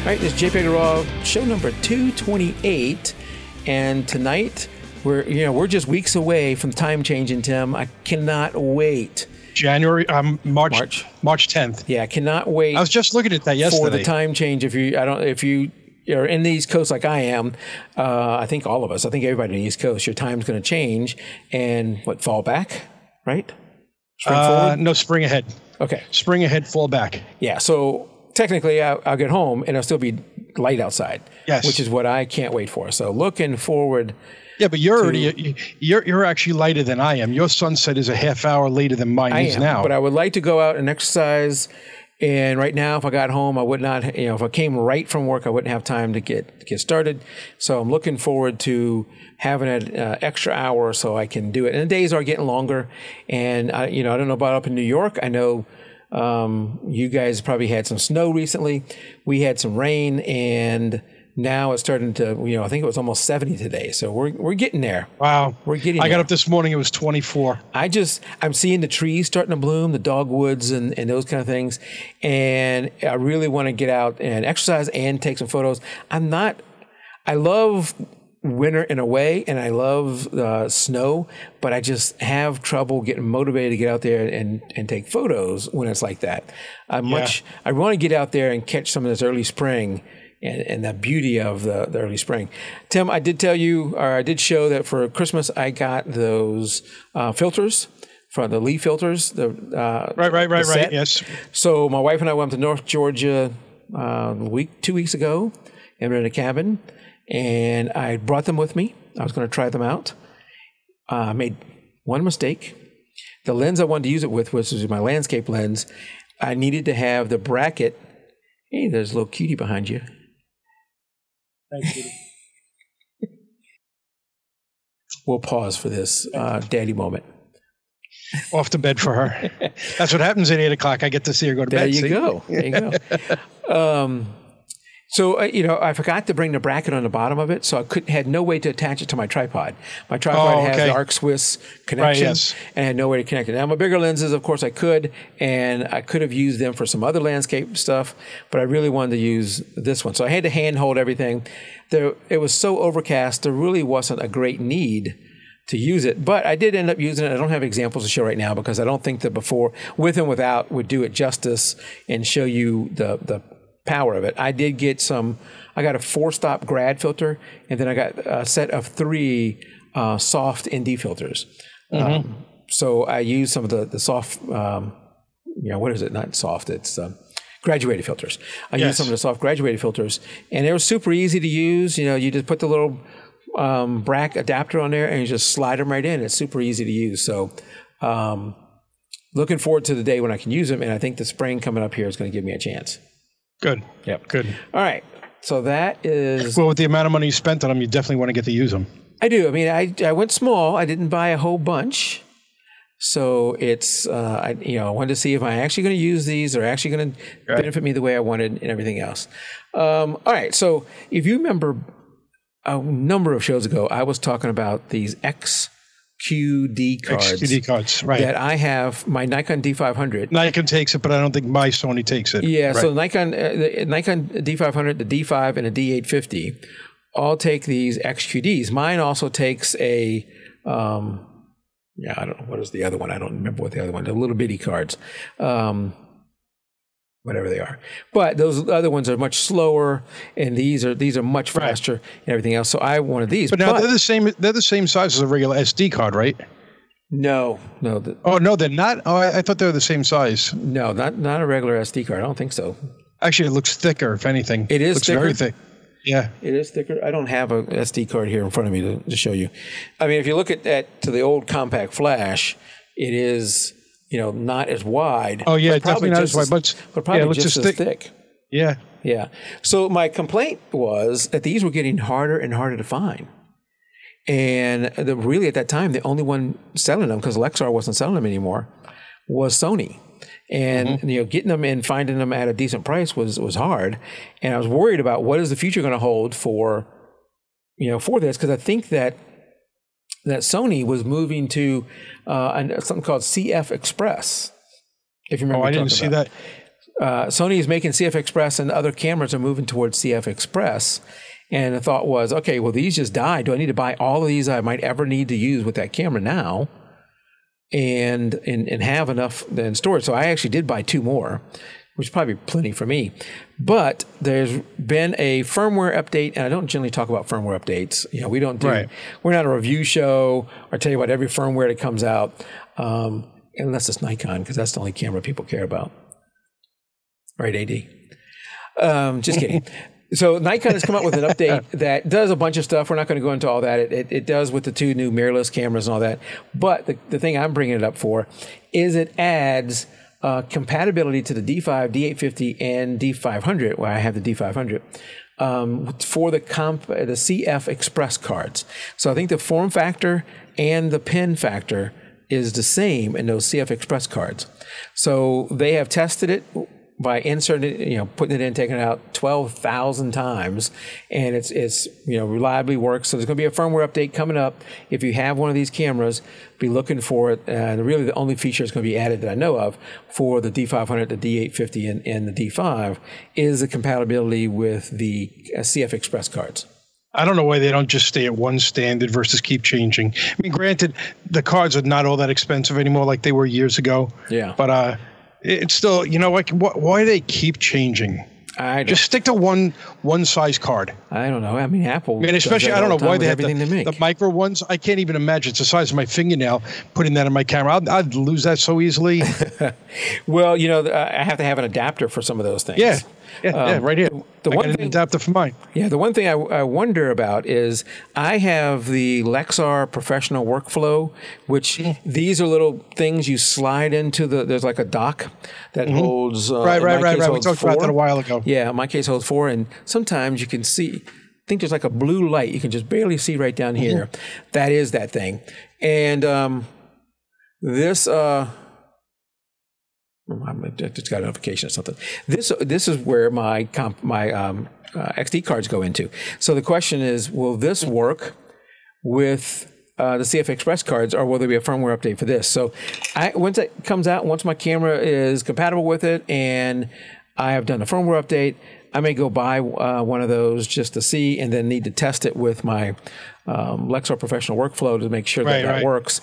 All right, this is JPEG Raw show number 228, and tonight we're just weeks away from time changing, Tim. I cannot wait. March 10th. Yeah, I cannot wait. I was just looking at that yesterday. For the time change, if you are in the East Coast like I am, I think all of us, I think everybody in the East Coast, your time's going to change and fall back, right? Spring forward? No, spring ahead. Okay. Spring ahead, fall back. Yeah, so technically I'll get home and it'll still be light outside. Yes. Which is what I can't wait for. So looking forward. Yeah, but you're actually later than I am. Your sunset is a half hour later than mine is now. But I would like to go out and exercise. And right now, if I got home, I would not, if I came right from work, I wouldn't have time to get started. So I'm looking forward to having an extra hour so I can do it. And the days are getting longer. And I don't know about up in New York. I know you guys probably had some snow recently. We had some rain, and now it's starting to, I think it was almost 70 today. So we're getting there. Wow. We're getting there. I got up this morning, it was 24. I'm seeing the trees starting to bloom, the dogwoods and those kind of things. And I really want to get out and exercise and take some photos. I love winter in a way, and I love snow, but I just have trouble getting motivated to get out there and take photos when it's like that. I want to get out there and catch some of this early spring and the beauty of the early spring. Tim, I did tell you, or I did show that for Christmas I got those filters, from the leaf filters. Right. Yes. So my wife and I went to North Georgia 2 weeks ago, and we're in a cabin. And I brought them with me. I was going to try them out. I made one mistake. The lens I wanted to use it with was my landscape lens. I needed to have the bracket. Hey, there's a little cutie behind you. Thanks, cutie. We'll pause for this daddy moment. Off to bed for her. That's what happens at 8 o'clock. I get to see her go to bed. There you go. So, I forgot to bring the bracket on the bottom of it, so I had no way to attach it to my tripod. My tripod has the Arc Swiss connection, and I had no way to connect it. Now, my bigger lenses, of course, I could, and I could have used them for some other landscape stuff, but I really wanted to use this one. So I had to hand hold everything. It was so overcast, there really wasn't a great need to use it, but I did end up using it. I don't have examples to show right now because I don't think that before, with and without, would do it justice and show you the power of it. I did get I got a 4-stop grad filter, and then I got a set of 3 soft ND filters. So I used some of the soft, what is it? Not soft, it's graduated filters. I used some of the soft graduated filters, and they were super easy to use. You just put the little bracket adapter on there and you just slide them right in. It's super easy to use. So looking forward to the day when I can use them, and I think the spring coming up here is going to give me a chance. Good. Yep. Good. All right. So that is... Well, with the amount of money you spent on them, you definitely want to get to use them. I do. I mean, I went small. I didn't buy a whole bunch. So it's, I wanted to see if I'm actually going to use these or actually going to benefit me the way I wanted and everything else. All right. So if you remember a number of shows ago, I was talking about these XQD cards. Right. That I have, my Nikon D500. Nikon takes it, but I don't think my Sony takes it. Yeah, so Nikon D500, the D5, and the D850 all take these XQDs. Mine also takes a, I don't know, what is the other one? I don't remember what the other one, the little bitty cards. Whatever they are. But those other ones are much slower, and these are much faster and everything else. So I wanted these. But now they're the same size as a regular SD card, right? No. No, they're not. Oh, I thought they were the same size. No, not a regular SD card. I don't think so. Actually, it looks thicker, if anything. It is thicker? Very thick. Yeah. It is thicker. I don't have a SD card here in front of me to show you. I mean, if you look at to the old compact flash, it is... not as wide. Oh, yeah, definitely not as wide, but probably just as thick. Yeah. Yeah. So my complaint was that these were getting harder and harder to find. And really at that time, the only one selling them, because Lexar wasn't selling them anymore, was Sony. And getting them and finding them at a decent price was hard. And I was worried about what is the future going to hold for this, because I think that Sony was moving to something called CFexpress. If you remember, I didn't see that. Sony is making CFexpress, and other cameras are moving towards CFexpress. And the thought was, okay, well, these just died. Do I need to buy all of these I might ever need to use with that camera now, and have enough in storage? So I actually did buy 2 more, which is probably plenty for me. But there's been a firmware update, and I don't generally talk about firmware updates. You know, we don't do, we're not a review show or tell you about every firmware that comes out, unless it's Nikon, because that's the only camera people care about. Right, AD? Just kidding. So Nikon has come up with an update that does a bunch of stuff. We're not going to go into all that. It does with the 2 new mirrorless cameras and all that. But the thing I'm bringing it up for is it adds compatibility to the D5, D850, and D500, where I have the D500, for the CFexpress cards. So I think the form factor and the pin factor is the same in those CFexpress cards. So they have tested it by inserting it, you know, putting it in, taking it out 12,000 times, and it's you know, reliably works. So there's going to be a firmware update coming up. If you have one of these cameras, be looking for it. And really, the only feature that's going to be added that I know of for the D500, the D850, and the D5 is the compatibility with the CFexpress cards. I don't know why they don't just stay at one standard versus keep changing. I mean, granted, the cards are not all that expensive anymore like they were years ago. Yeah. But it's still, you know, like, why do they keep changing? Just stick to one size card. I don't know. I mean, Apple. I mean, especially, I don't know why they have everything the micro ones. I can't even imagine. It's the size of my fingernail. Putting that in my camera, I'd lose that so easily. Well, you know, I have to have an adapter for some of those things. Yeah, right here. I got an adapter for mine. Yeah, the one thing I wonder about is I have the Lexar Professional Workflow, which these are little things you slide into there's like a dock that holds. Right. We talked about that a while ago. Yeah, in my case holds 4, and sometimes you can see. I think there's like a blue light you can just barely see right down here. That is that thing, and this. I just got a notification or something. This is where my XD cards go into. So the question is, will this work with the CFexpress cards, or will there be a firmware update for this? So once it comes out, once my camera is compatible with it, and I have done a firmware update, I may go buy one of those just to see, and then need to test it with my Lexar Professional Workflow to make sure that works.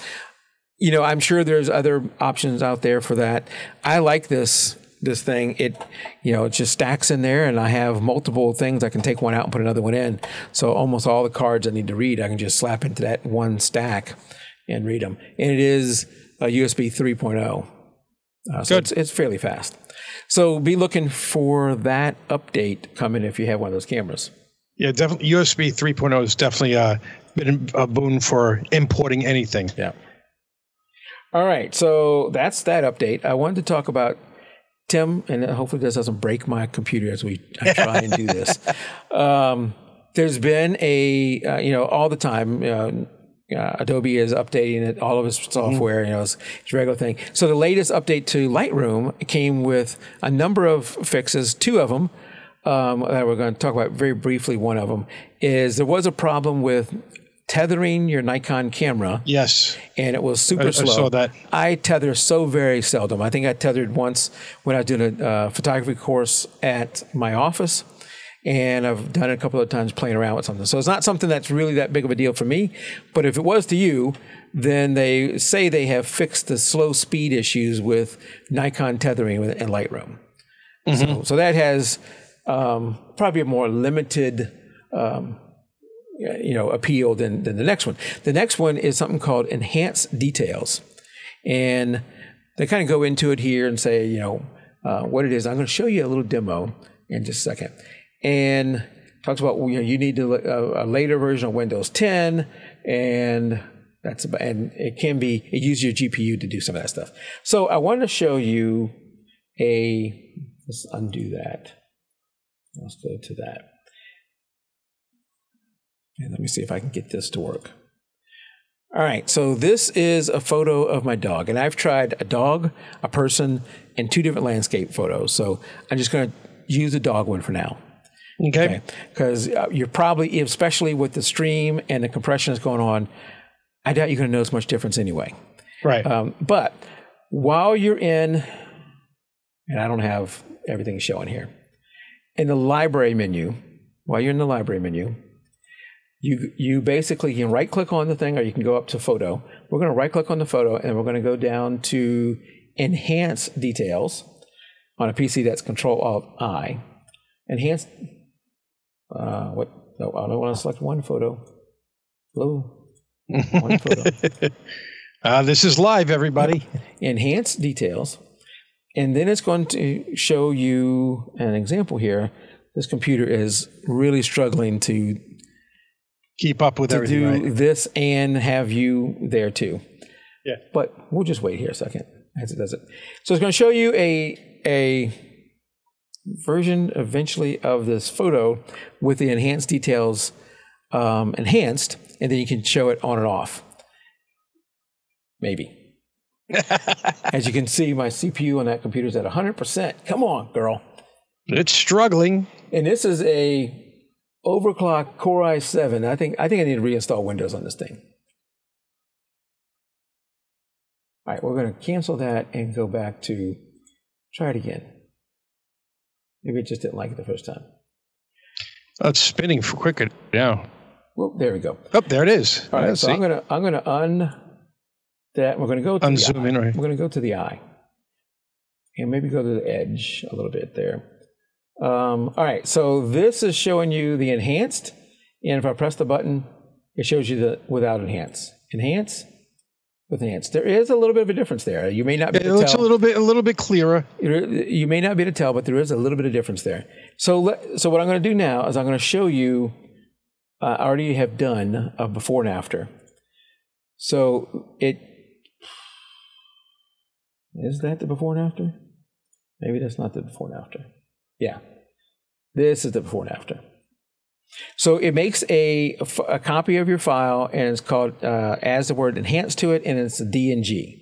You know, I'm sure there's other options out there for that. I like this thing. It just stacks in there, and I have multiple things. I can take one out and put another one in. So almost all the cards I need to read, I can just slap into that one stack and read them. And it is a USB 3.0. So it's fairly fast. So be looking for that update coming if you have one of those cameras. Yeah, definitely. USB 3.0 is definitely been a boon for importing anything. Yeah. All right, so that's that update. I wanted to talk about Tim, and hopefully this doesn't break my computer as I try and do this. There's been all the time, Adobe is updating it, all of its software, it's a regular thing. So the latest update to Lightroom came with a number of fixes, 2 of them that we're going to talk about very briefly. One of them is there was a problem with tethering your Nikon camera. Yes. And it was super slow. I saw that. I tether so very seldom. I think I tethered once when I was doing a photography course at my office, and I've done it a couple of times playing around with something. So it's not something that's really that big of a deal for me, but if it was to you, then they say they have fixed the slow speed issues with Nikon tethering in Lightroom. So that has probably a more limited appeal than the next one. The next one is something called enhanced details. And they kind of go into it here and say, what it is. I'm going to show you a little demo in just a second. And talks about, you need a later version of Windows 10, and it uses your GPU to do some of that stuff. So I wanted to show you let's undo that. Let's go to that. And let me see if I can get this to work. All right, so this is a photo of my dog. And I've tried a dog, a person, and 2 different landscape photos. So I'm just going to use the dog one for now. Okay. Because you're probably, especially with the stream and the compression that's going on, I doubt you're going to notice much difference anyway. Right. But while you're in, and I don't have everything is showing here. In the library menu, while you're in the library menu, you basically can right-click on the thing, or you can go up to photo. We're going to right-click on the photo, and we're going to go down to enhance details on a PC. That's Control-Alt-I. Enhance. What? No, I don't want to select one photo. Hello. One photo. This is live, everybody. Enhance details, and then it's going to show you an example here. This computer is really struggling to keep up with everything. Do this and have you there too. Yeah. But we'll just wait here a second as it does it. So it's going to show you a version eventually of this photo with the enhanced details enhanced, and then you can show it on and off. Maybe. As you can see, my CPU on that computer is at 100%. Come on, girl. It's struggling. And this is a overclock Core i7. I think I need to reinstall Windows on this thing. All right, we're going to cancel that and go back to try it again. Maybe it just didn't like it the first time. Oh, it's spinning for quicker now. Well, there we go. Oh, there it is. All right, so I'm going to un that. We're going to go to unzoom in, right? We're going to go to the eye, and maybe go to the edge a little bit there. All right, so this is showing you the enhanced, and if I press the button, it shows you the without enhance. Enhance with enhance. There is a little bit of a difference there. You may not be able to tell. It looks a little bit clearer. You may not be able to tell, but there is a little bit of difference there. So what I'm going to do now is I'm going to show you. I already have done a before and after. So is that the before and after? Maybe that's not the before and after. Yeah, this is the before and after. So it makes a copy of your file, and it's called, adds the word enhance to it, and it's a DNG.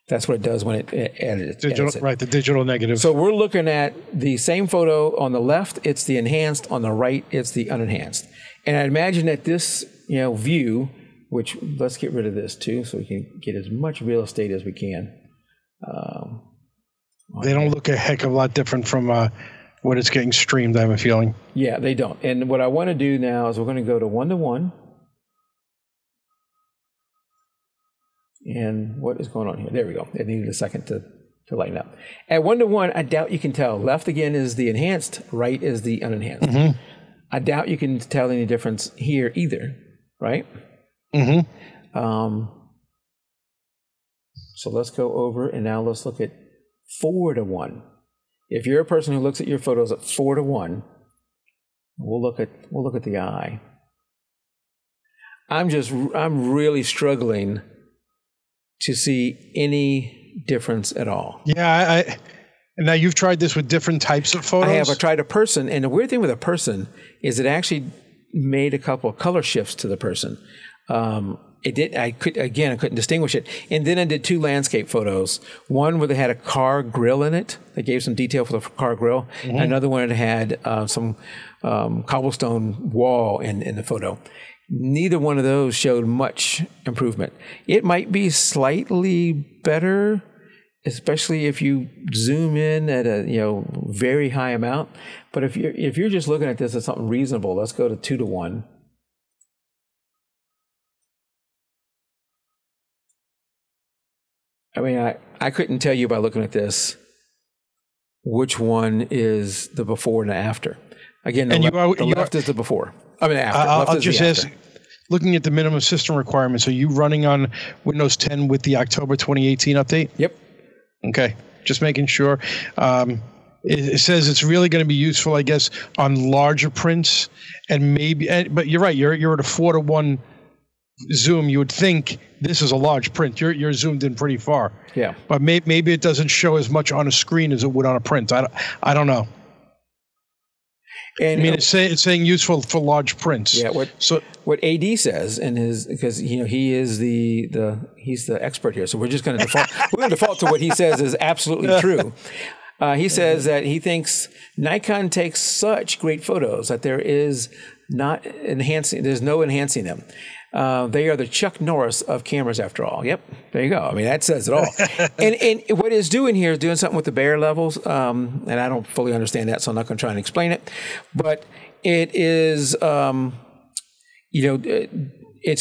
That's what it does when it edits it. Right, the digital negative. So we're looking at the same photo. On the left, it's the enhanced. On the right, it's the unenhanced. And I imagine that this view, which let's get rid of this too, so we can get as much real estate as we can. They don't look a heck of a lot different from what it's getting streamed, I have a feeling. Yeah, they don't. And what I want to do now is we're going to go to 1:1. And what is going on here? There we go. It needed a second to lighten up. At 1:1, I doubt you can tell. Left again is the enhanced, right is the unenhanced. Mm-hmm. I doubt you can tell any difference here either, right? Mm-hmm. So let's go over and now let's look at 4:1. If you're a person who looks at your photos at 4:1, we'll look at the eye. I'm really struggling to see any difference at all. Yeah, and now you've tried this with different types of photos? I have. I tried a person, and the weird thing with a person is it actually made a couple of color shifts to the person. It did. I couldn't distinguish it. And then I did 2 landscape photos. One where they had a car grill in it. They gave some detail for the car grill. Mm-hmm. Another one that had some cobblestone wall in the photo. Neither one of those showed much improvement. It might be slightly better, especially if you zoom in at a very high amount. But if you're just looking at this as something reasonable, let's go to 2:1. I mean, I couldn't tell you by looking at this which one is the before and the after. Again, the left is the before. I mean, after. I'll just ask, looking at the minimum system requirements, are you running on Windows 10 with the October 2018 update? Yep. Okay, just making sure. It says it's really going to be useful, I guess, on larger prints, and but you're right. You're at a 4:1 zoom. You would think this is a large print. You're zoomed in pretty far. Yeah. But maybe it doesn't show as much on a screen as it would on a print. I don't know. And I mean, it's saying useful for large prints. Yeah. What AD says because he is he's the expert here. So we're just going to default. We're going to default to what he says is absolutely true. He says that he thinks Nikon takes such great photos that there's no enhancing them. They are the Chuck Norris of cameras, after all. Yep, there you go. I mean, that says it all. and what it's doing here is doing something with the Bayer levels, and I don't fully understand that, so I'm not going to try and explain it. But it is, it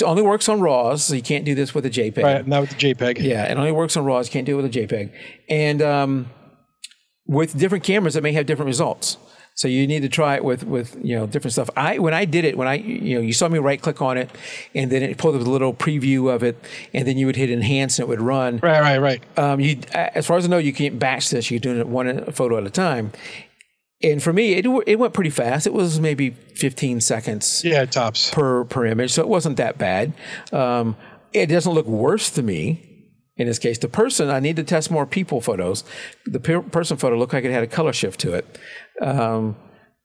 only works on RAWs, so you can't do this with a JPEG. Right, not with the JPEG. Yeah, it only works on RAWs. You can't do it with a JPEG. And with different cameras, it may have different results. So you need to try it with different stuff. When I did it, you saw me right click on it, and then it pulled up a little preview of it, and then you would hit enhance and it would run. Right. As far as I know, you can't batch this. You're doing it one photo at a time. And for me, it went pretty fast. It was maybe 15 seconds. Yeah, tops per image, so it wasn't that bad. It doesn't look worse to me. In this case, the person, I need to test more people photos. The person photo looked like it had a color shift to it.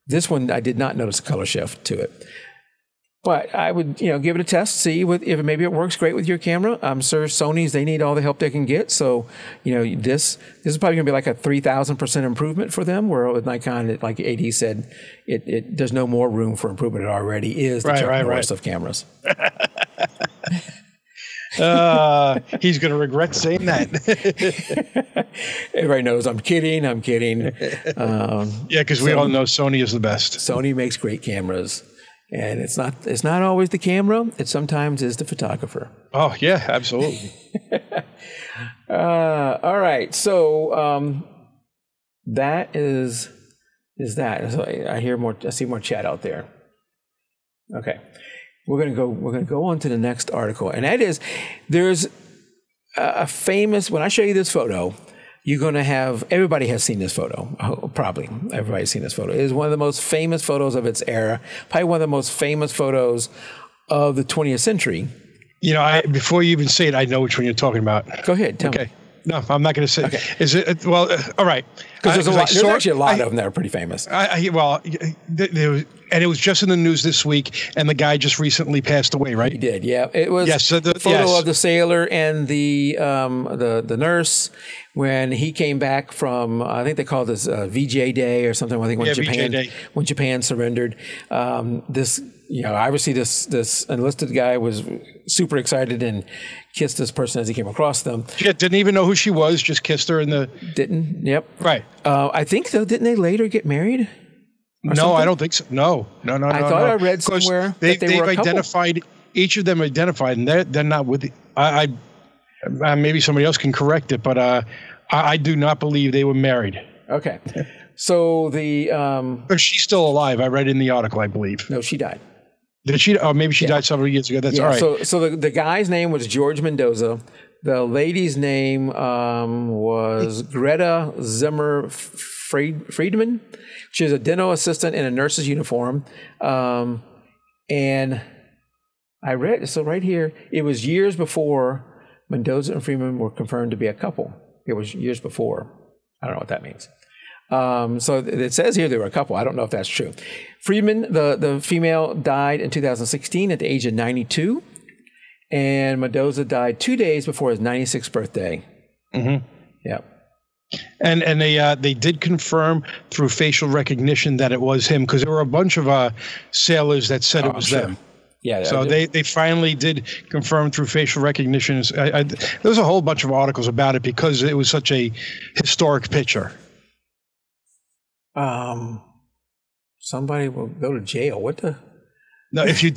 This one, I did not notice a color shift to it. But I would, give it a test, see if maybe it works great with your camera. I'm sure Sony's, they need all the help they can get. So, this is probably going to be like a 3,000% improvement for them. Where with Nikon, like AD said, there's no more room for improvement. It already is the Chuck Norris of cameras. He's going to regret saying that. Everybody knows I'm kidding. Yeah, because we all know Sony is the best. Sony makes great cameras, and it's not always the camera. It sometimes is the photographer. Oh yeah, absolutely. All right, so that is that. So I see more chat out there. Okay. We're gonna go on to the next article, and that is, there's a famous. When I show you this photo, you're gonna have everybody has seen this photo. Probably everybody's seen this photo. It is one of the most famous photos of its era. Probably one of the most famous photos of the 20th century. Before you even say it, I know which one you're talking about. Go ahead, tell me. No, I'm not going to say. Okay. Is it? Well, all right. Because there's actually a lot of them that are pretty famous. There was, and it was just in the news this week, and the guy just recently passed away, right? He did, yeah. It was the photo of the sailor and the nurse when he came back from, I think they called this VJ Day or something. I think when Japan surrendered. Obviously this enlisted guy was super excited and kissed this person as he came across them. Yeah, didn't even know who she was, just kissed her in the... Didn't, yep. Right. I think, though, didn't they later get married? No, something? I don't think so. No. I thought I read somewhere that they were a couple. Identified, each of them identified, and they're not with... maybe somebody else can correct it, but I do not believe they were married. Okay. So the... But she's still alive. I read in the article, I believe. No, she died. Did she? Oh, maybe she died several years ago. That's all right. So the guy's name was George Mendoza. The lady's name was Greta Zimmer Friedman. She was a dental assistant in a nurse's uniform. And I read, so right here, it was years before Mendoza and Friedman were confirmed to be a couple. It was years before. I don't know what that means. So it says here they were a couple. I don't know if that's true. Friedman, the female, died in 2016 at the age of 92, and Mendoza died 2 days before his 96th birthday. Mm-hmm. Yeah. And they did confirm through facial recognition that it was him, because there were a bunch of sailors that said it was them. Yeah. So they finally did confirm through facial recognition. There was a whole bunch of articles about it because it was such a historic picture. Somebody will go to jail. What the? No, if you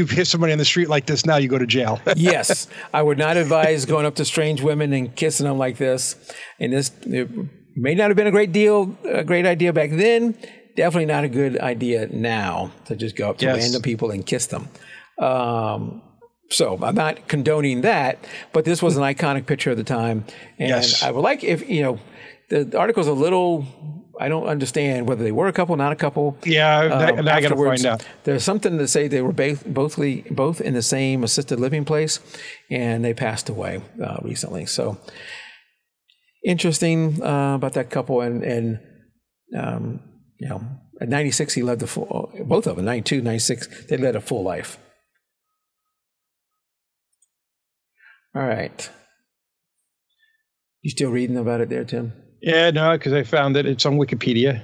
hit somebody on the street like this now, you go to jail. Yes, I would not advise going up to strange women and kissing them like this. And it may not have been a great idea back then. Definitely not a good idea now to just go up to random people and kiss them. So I'm not condoning that, but this was an iconic picture of the time, and I would like if the article's a little. I don't understand whether they were a couple, not a couple. Yeah, I got to find out. There's something to say they were both in the same assisted living place, and they passed away recently. So interesting about that couple, and at 96 he led both of them, 92, 96, they led a full life. All right. You still reading about it there, Tim? Yeah, no, because I found that it's on Wikipedia.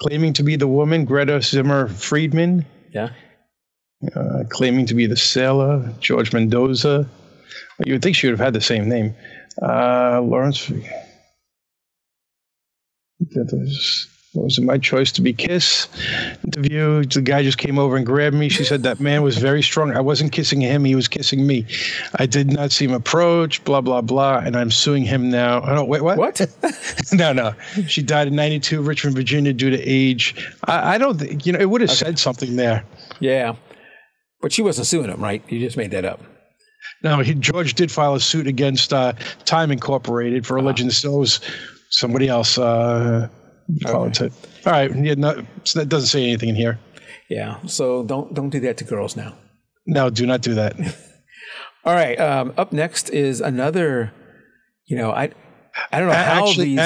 Claiming to be the woman, Greta Zimmer Friedman. Yeah. Claiming to be the sailor, George Mendoza. You would think she would have had the same name. Lawrence. Was it my choice to be Kiss? Interview. The guy just came over and grabbed me. She said that man was very strong. I wasn't kissing him. He was kissing me. I did not see him approach, blah, blah, blah. And I'm suing him now. Oh, no, wait, what? What? No. She died in 92, Richmond, Virginia, due to age. I don't think, it would have said something there. Yeah. But she wasn't suing him, right? You just made that up. No, George did file a suit against Time Incorporated for alleging this was somebody else. Okay. All right. Yeah, no, so that doesn't say anything in here. Yeah. So don't do that to girls now. No, do not do that. All right. Up next is another. I don't know how these.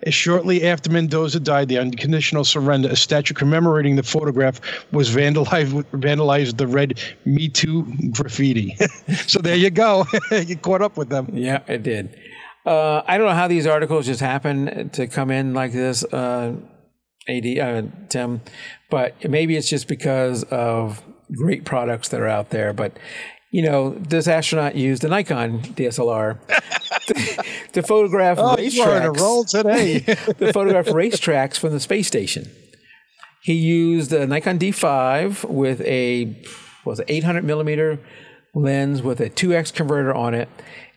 Shortly after Mendoza died, the unconditional surrender, a statue commemorating the photograph was vandalized with the red "Me Too" graffiti. So there you go. You caught up with them. Yeah, it did. I don't know how these articles just happen to come in like this, Tim, but maybe it's just because of great products that are out there. But, this astronaut used a Nikon DSLR to photograph racetracks. You're on a roll today. To photograph racetracks from the space station. He used a Nikon D5 with a 800 millimeter lens with a 2x converter on it.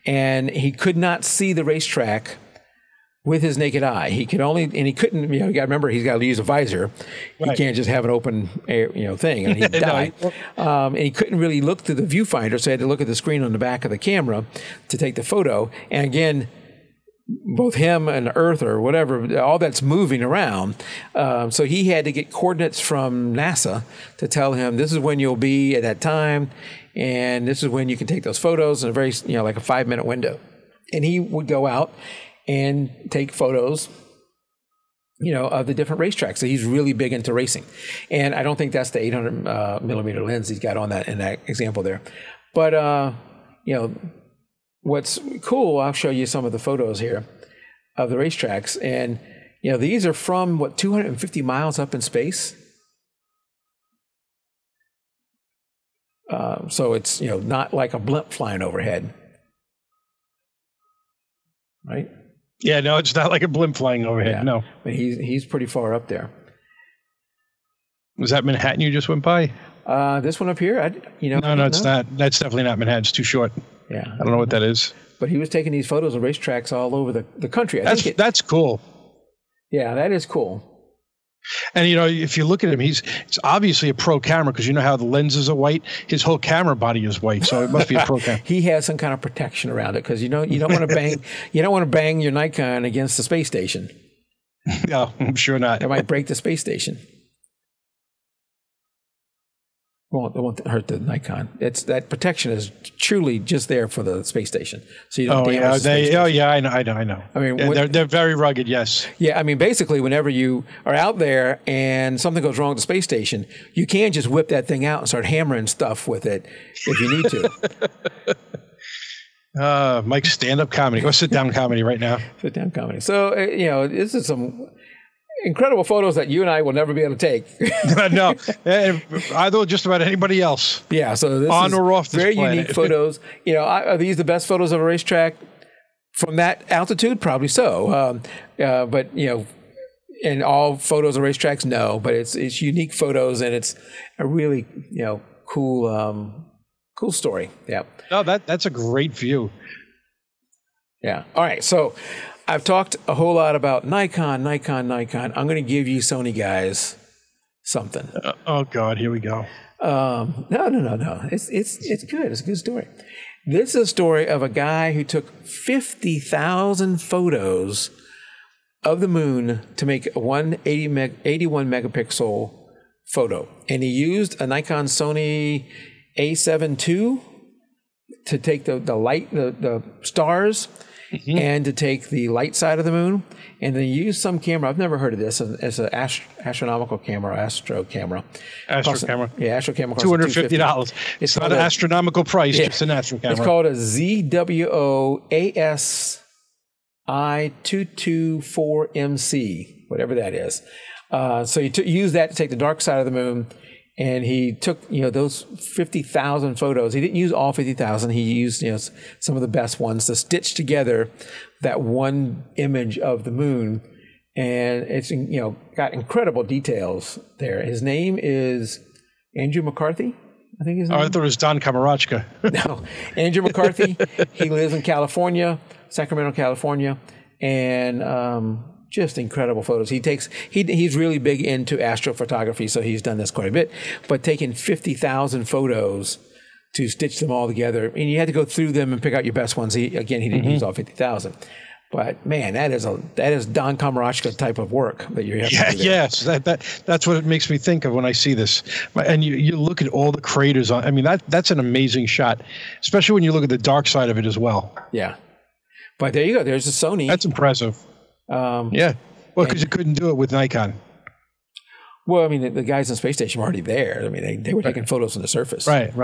And he could not see the racetrack with his naked eye. He could only, and he couldn't, you got to remember, he's got to use a visor. Right. He can't just have an open air, thing, and he'd die. And he couldn't really look through the viewfinder, so he had to look at the screen on the back of the camera to take the photo. And again, both him and Earth or whatever, all that's moving around. So he had to get coordinates from NASA to tell him this is when you'll be at that time, and this is when you can take those photos in a very, like a 5-minute window. And he would go out and take photos, of the different racetracks. So he's really big into racing. And I don't think that's the 800 millimeter lens he's got on that in that example there. But, what's cool, I'll show you some of the photos here of the racetracks. And, these are from, 250 miles up in space? So it's, not like a blimp flying overhead. Right? Yeah, no, it's not like a blimp flying overhead, no. But he's pretty far up there. Was that Manhattan you just went by? This one up here, No, it's not. That's definitely not Manhattan. It's too short. Yeah. I don't know what that is. But he was taking these photos of racetracks all over the country. That's cool. Yeah, that is cool. And, if you look at him, it's obviously a pro camera because how the lenses are white. His whole camera body is white, so it must be a pro camera. He has some kind of protection around it because you don't want to bang your Nikon against the space station. No, I'm sure not. It might break the space station. It won't hurt the Nikon. That protection is truly just there for the space station, so you don't damage the space station. I know. I mean, they're very rugged. Yes. Yeah, I mean, basically, whenever you are out there and something goes wrong with the space station, you can just whip that thing out and start hammering stuff with it if you need to. Mike's stand-up comedy. Go sit-down comedy right now. Sit-down comedy. So this is some incredible photos that you and I will never be able to take. No, either just about anybody else. Yeah, so this on is or off this very planet. Unique photos. Are these the best photos of a racetrack from that altitude? Probably so. But and all photos of racetracks, no. But it's unique photos, and it's a really cool story. Yeah. No, that's a great view. Yeah. All right. So I've talked a whole lot about Nikon. I'm going to give you Sony guys something. Oh God, here we go. No. It's good. It's a good story. This is a story of a guy who took 50,000 photos of the moon to make a 81 megapixel photo, and he used a Nikon Sony A7 II to take the light, the stars. Mm-hmm. And to take the light side of the moon, and then use some camera. I've never heard of this as an astronomical camera, astro camera. Astro camera. Yeah, astro camera. $250. It's not an astronomical price. Yeah, it's an astro camera. It's called a ZWO ASI 224MC, whatever that is. So you use that to take the dark side of the moon, And he took, those 50,000 photos. He didn't use all 50,000. He used, some of the best ones to stitch together that one image of the moon. And it's, got incredible details there. His name is Andrew McCarthy, I think his name. Oh, I thought it was Don Kamarachka. No, Andrew McCarthy. He lives in California, Sacramento, California. And, just incredible photos. He's really big into astrophotography, so he's done this quite a bit. But taking 50,000 photos to stitch them all together, and you had to go through them and pick out your best ones. He didn't use all 50,000. But man, that is Don Kamarachka type of work that you have to do there. Yes, that's what it makes me think of when I see this. And you look at all the craters on. I mean, that's an amazing shot, especially when you look at the dark side of it as well. Yeah, but there you go. There's the Sony. That's impressive. Yeah, well, because you couldn't do it with Nikon. Well, I mean, the guys in the space station were already there. I mean, they were taking photos from the surface. Right.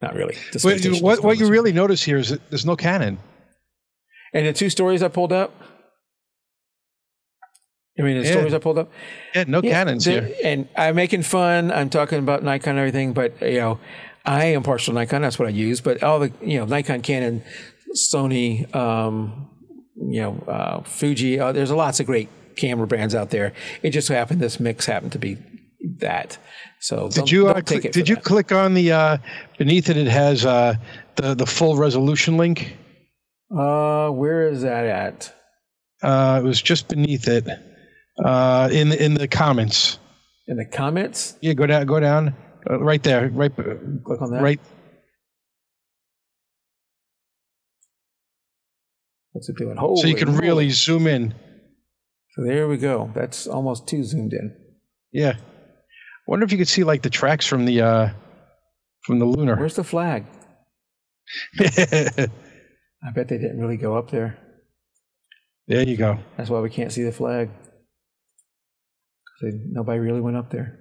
Not really. What you really notice here is that there's no Canon. And the two stories I pulled up. Stories I pulled up. Yeah, no Canons here. And I'm making fun. I'm talking about Nikon and everything, but I am partial to Nikon. That's what I use. But all the Nikon, Canon, Sony. Fuji. There's lots of great camera brands out there. It just happened. This mix happened to be that. So did you click on the beneath it? It has the full resolution link. Where is that at? It was just beneath it. In the comments. In the comments? Yeah, go down. Right there. Right. Click on that. Right. What's it doing? So you can really zoom in. So there we go. That's almost too zoomed in. Yeah. Wonder if you could see like the tracks from the lunar. Where's the flag? I bet they didn't really go up there. There you go. That's why we can't see the flag. Nobody really went up there.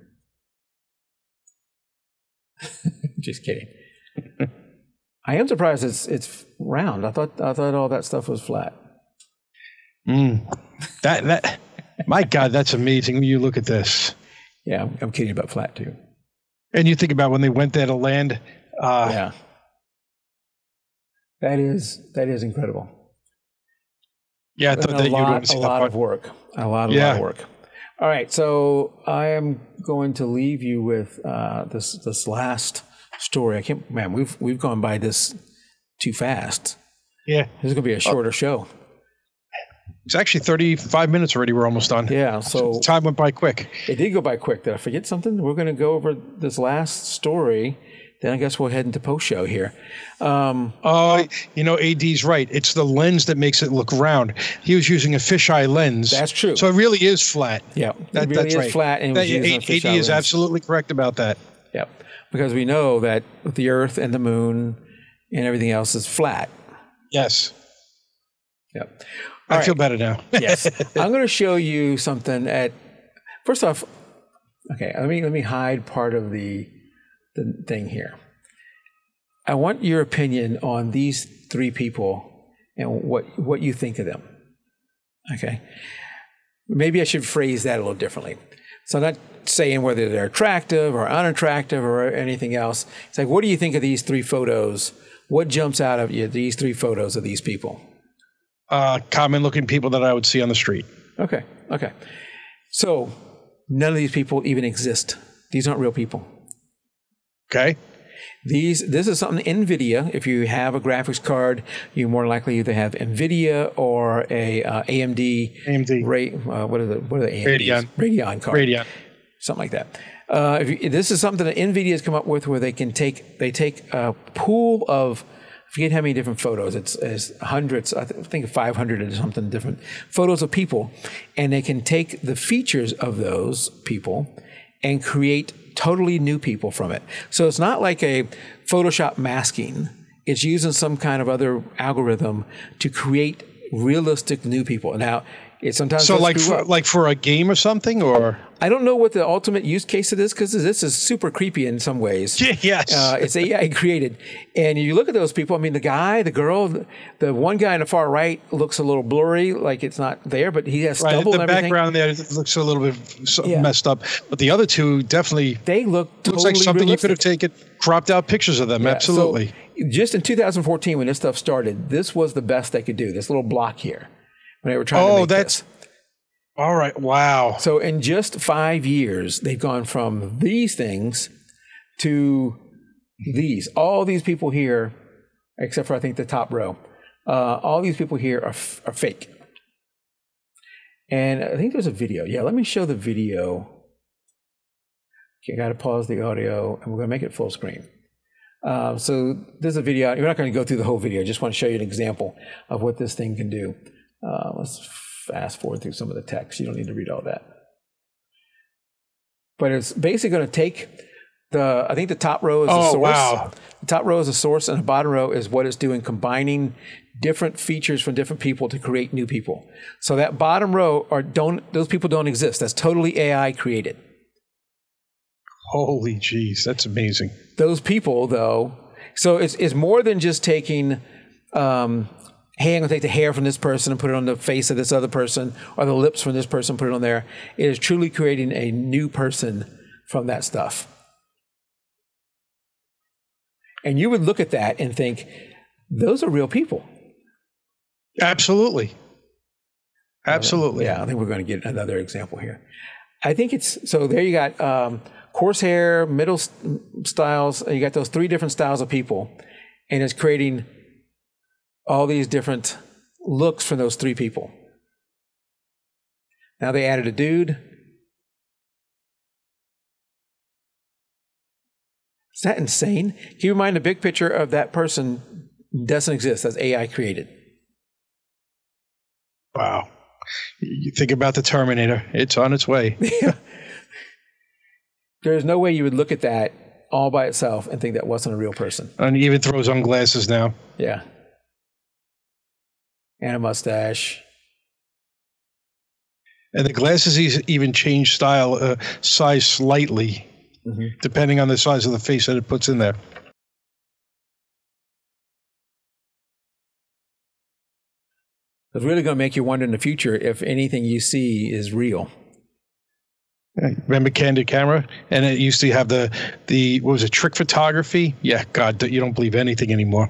Just kidding. I am surprised it's round. I thought all that stuff was flat. That my God, that's amazing when you look at this. Yeah, I'm kidding about flat too. And you think about when they went there to land. Yeah. That is incredible. Yeah, I thought that you would see a lot of work. A lot of work. All right, so I am going to leave you with this last story. We've gone by this too fast. Yeah. This is going to be a shorter show. It's actually 35 minutes already. We're almost done. Yeah. So time went by quick. It did go by quick. Did I forget something? We're going to go over this last story. Then I guess we'll head into post-show here. AD's right. It's the lens that makes it look round. He was using a fisheye lens. That's true. So it really is flat. Yeah, it really is flat. And AD is absolutely correct about that. Yeah, because we know that the Earth and the Moon and everything else is flat. Yes. Yep. I feel better now. Yes. I'm going to show you something first off, okay, let me hide part of the thing here. I want your opinion on these three people and what you think of them. Okay. Maybe I should phrase that a little differently. So I'm not saying whether they're attractive or unattractive or anything else. It's like, what do you think of these three photos? What jumps out of you, these three photos of these people? Common-looking people that I would see on the street. Okay. So none of these people even exist. These aren't real people. Okay. This is something Nvidia. If you have a graphics card, you more likely either have Nvidia or a AMD. What are the AMDs? Radeon card. Radeon. Something like that. This is something that Nvidia has come up with, where they take a pool of, I forget how many different photos. It's hundreds. I think 500 or something different photos of people, and they can take the features of those people and create totally new people from it. So it's not like a Photoshop masking. It's using some kind of other algorithm to create realistic new people. Now, It sometimes so like for a game or something, or I don't know what the ultimate use case of this, because this is super creepy in some ways. Yes, it's AI created, and you look at those people. I mean, the guy, the girl, the one guy on the far right looks a little blurry, like it's not there, but he has stubble. The and everything. background there looks a little bit messed up, but the other two definitely looks like something realistic. You could have taken cropped out pictures of them. Absolutely. So just in 2014, when this stuff started, this was the best they could do. This little block here, when they were trying to make this. All right. Wow. So in just 5 years, they've gone from these things to these. All these people here, except for I think the top row, all these people here are fake. And I think there's a video. Yeah, let me show the video. Okay, I got to pause the audio, and we're going to make it full screen. So there's a video. We're not going to go through the whole video. I just want to show you an example of what this thing can do. Let's fast forward through some of the text. You don't need to read all that. But it's basically going to take I think the top row is the source. Wow. The top row is the source, and the bottom row is what it's doing, combining different features from different people to create new people. So that bottom row those people don't exist. That's totally AI created. Holy jeez, that's amazing. Those people, though, so it's more than just taking, hey, I'm going to take the hair from this person and put it on the face of this other person, or the lips from this person, put it on there. It is truly creating a new person from that stuff. And you would look at that and think, those are real people. Absolutely. Absolutely. Yeah, I think we're going to get another example here. I think so there you got coarse hair, middle styles. You got those 3 different styles of people, and it's creating all these different looks from those 3 people. Now they added a dude. Is that insane? Keep in mind the big picture of that person doesn't exist. That's AI created. Wow. You think about the Terminator. It's on its way. There's no way you would look at that all by itself and think that wasn't a real person. And he even throws on glasses now. Yeah. And a mustache. And the glasses even change size slightly, depending on the size of the face that it puts in there. It's really going to make you wonder in the future if anything you see is real. Remember candid camera? And it used to have the what was it, trick photography? Yeah, God, you don't believe anything anymore.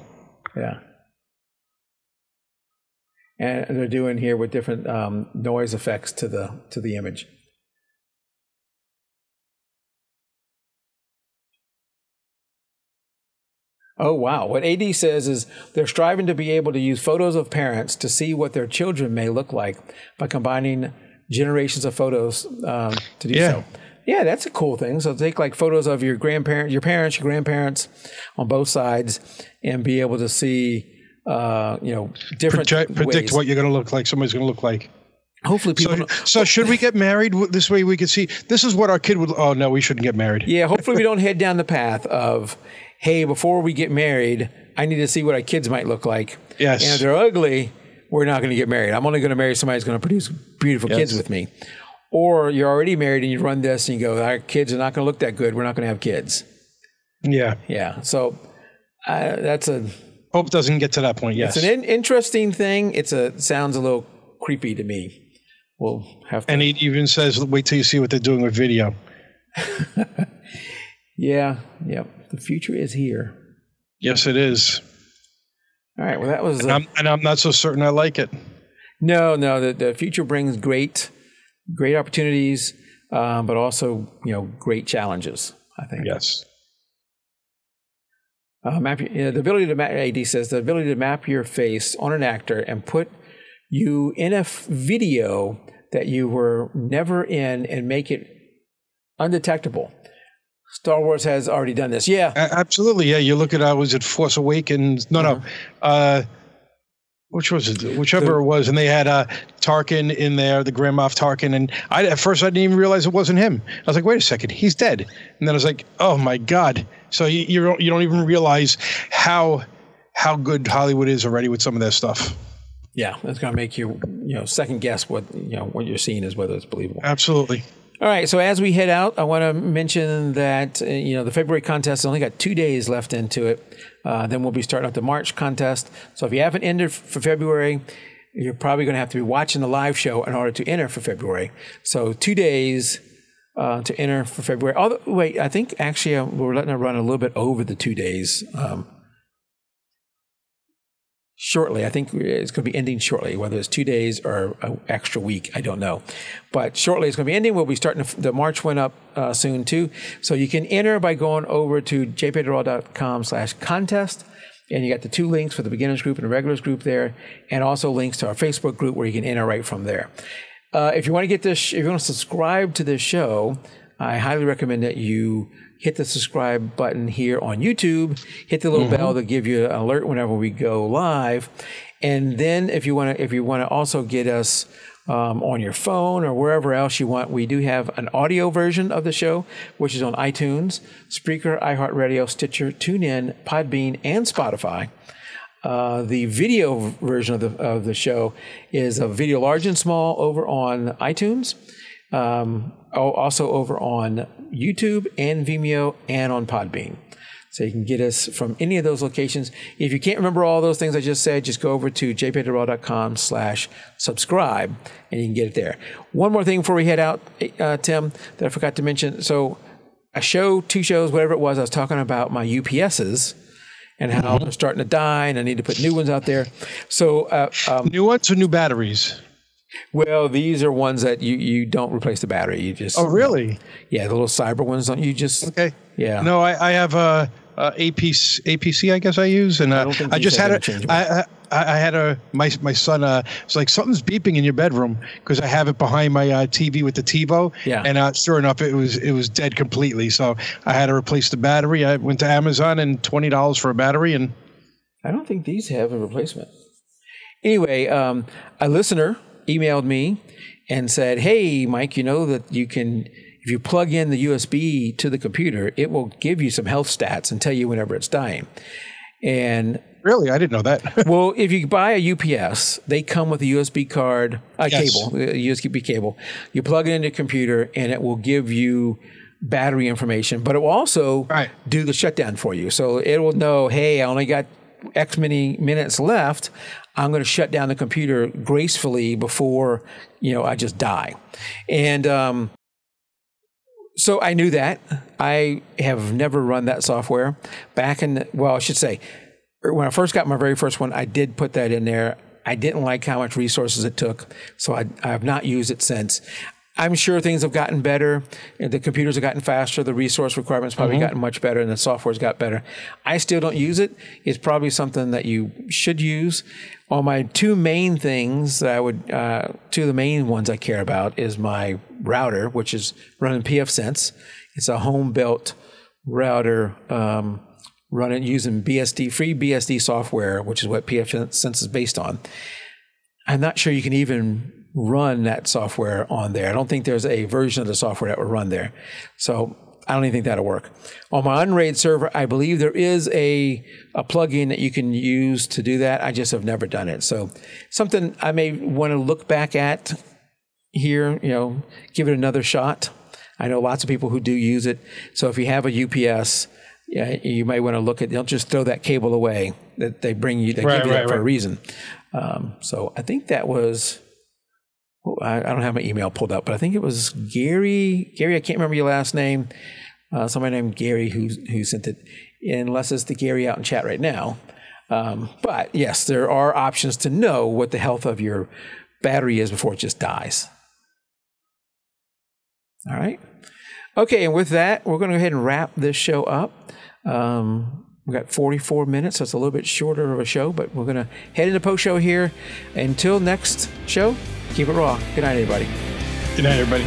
Yeah. And they're doing here with different noise effects to the image. Oh, wow. What AD says is they're striving to be able to use photos of parents to see what their children may look like by combining generations of photos to do so. Yeah, that's a cool thing. So take like photos of your grandparents, your parents, your grandparents on both sides, and be able to see, different predict ways. What you're going to look like, somebody's going to look like. Hopefully people... So should we get married? This way we can see, this is what our kid would... Oh, no, we shouldn't get married. Yeah, hopefully we don't head down the path of, hey, before we get married, I need to see what our kids might look like. Yes. And if they're ugly, we're not going to get married. I'm only going to marry somebody who's going to produce beautiful kids with me. Or you're already married and you run this and you go, our kids are not going to look that good. We're not going to have kids. Yeah. Yeah. So that's a... Hope doesn't get to that point, yes. It's an interesting thing. It sounds a little creepy to me. We'll have to... And he even says, wait till you see what they're doing with video. Yeah. The future is here. Yes, it is. All right. Well, that was... And I'm not so certain I like it. No. The future brings great opportunities, but also, great challenges, I think. Yes. The ability to map, AD says, the ability to map your face on an actor and put you in a video that you were never in and make it undetectable. Star Wars has already done this. Yeah. Absolutely. Yeah. You look at, was it Force Awakens? No. Which was it? Whichever it was. And they had Tarkin in there, the Grand Moff Tarkin. And at first I didn't even realize it wasn't him. I was like, wait a second, he's dead. And then I was like, oh my God. So you don't even realize how good Hollywood is already with some of that stuff. Yeah, that's going to make you, second guess what you're seeing is whether it's believable. Absolutely. All right, so as we head out, I want to mention that, the February contest has only got 2 days left into it. Then we'll be starting up the March contest. So if you haven't entered for February, you're probably going to have to be watching the live show in order to enter for February. So 2 days to enter for February. Wait, I think actually we're letting it run a little bit over the 2 days. Shortly. I think it's going to be ending shortly, whether it's 2 days or an extra week. I don't know. But shortly it's going to be ending. We'll be starting the March one up soon too. So you can enter by going over to jpdraw.com/contest. And you got the 2 links for the beginners group and the regulars group there. And also links to our Facebook group where you can enter right from there. If you want to get this, if you want to subscribe to this show, I highly recommend that you hit the subscribe button here on YouTube, hit the little bell to give you an alert whenever we go live. And then if you want to also get us on your phone or wherever else you want, we do have an audio version of the show, which is on iTunes, Spreaker, iHeartRadio, Stitcher, TuneIn, Podbean, and Spotify. The video version of the show is a video large and small over on iTunes. Also over on YouTube and Vimeo and on Podbean. So you can get us from any of those locations. If you can't remember all those things I just said, just go over to jpdraw.com/subscribe and you can get it there. One more thing before we head out, Tim, that I forgot to mention. So a show, 2 shows, whatever it was, I was talking about my UPSs and how they're starting to die and I need to put new ones out there. So new ones or new batteries? Well, these are ones that you don't replace the battery. You just really? Yeah, the little cyber ones. Don't you just? Okay. Yeah. No, I have APC. I guess I use, and I just had my son was like, something's beeping in your bedroom because I have it behind my TV with the TiVo. Yeah. And sure enough, it was dead completely. So I had to replace the battery. I went to Amazon and $20 for a battery, and I don't think these have a replacement. Anyway, a listener emailed me and said, "Hey, Mike, you know that you can, if you plug in the USB to the computer, it will give you some health stats and tell you whenever it's dying." And really, I didn't know that. Well, if you buy a UPS, they come with a USB card, cable, a USB cable. You plug it into your computer, and it will give you battery information, but it will also do the shutdown for you. So it will know, hey, I only got X many minutes left. I'm going to shut down the computer gracefully before, I just die. And so I knew that. I have never run that software. I should say, when I first got my very first one, I did put that in there. I didn't like how much resources it took, so I have not used it since. I'm sure things have gotten better. The computers have gotten faster. The resource requirements probably gotten much better, and the software's got better. I still don't use it. It's probably something that you should use. On my 2 main things that I would, 2 of the main ones I care about is my router, which is running pfSense. It's a home-built router running using free BSD software, which is what pfSense is based on. I'm not sure you can even run that software on there. I don't think there's a version of the software that will run there. So I don't even think that'll work. On my Unraid server, I believe there is a plugin that you can use to do that. I just have never done it. So something I may want to look back at here, give it another shot. I know lots of people who do use it. So if you have a UPS, you might want to look at, don't just throw that cable away that they bring you, they give you that for a reason. So I think that was, I don't have my email pulled up, but I think it was Gary, I can't remember your last name. Somebody named Gary who sent it, unless it's the Gary out in chat right now. But yes, there are options to know what the health of your battery is before it just dies. All right. Okay, and with that, we're going to go ahead and wrap this show up. We've got 44 minutes, so it's a little bit shorter of a show, but we're going to head into post-show here. Until next show, keep it raw. Good night, everybody. Good night, everybody.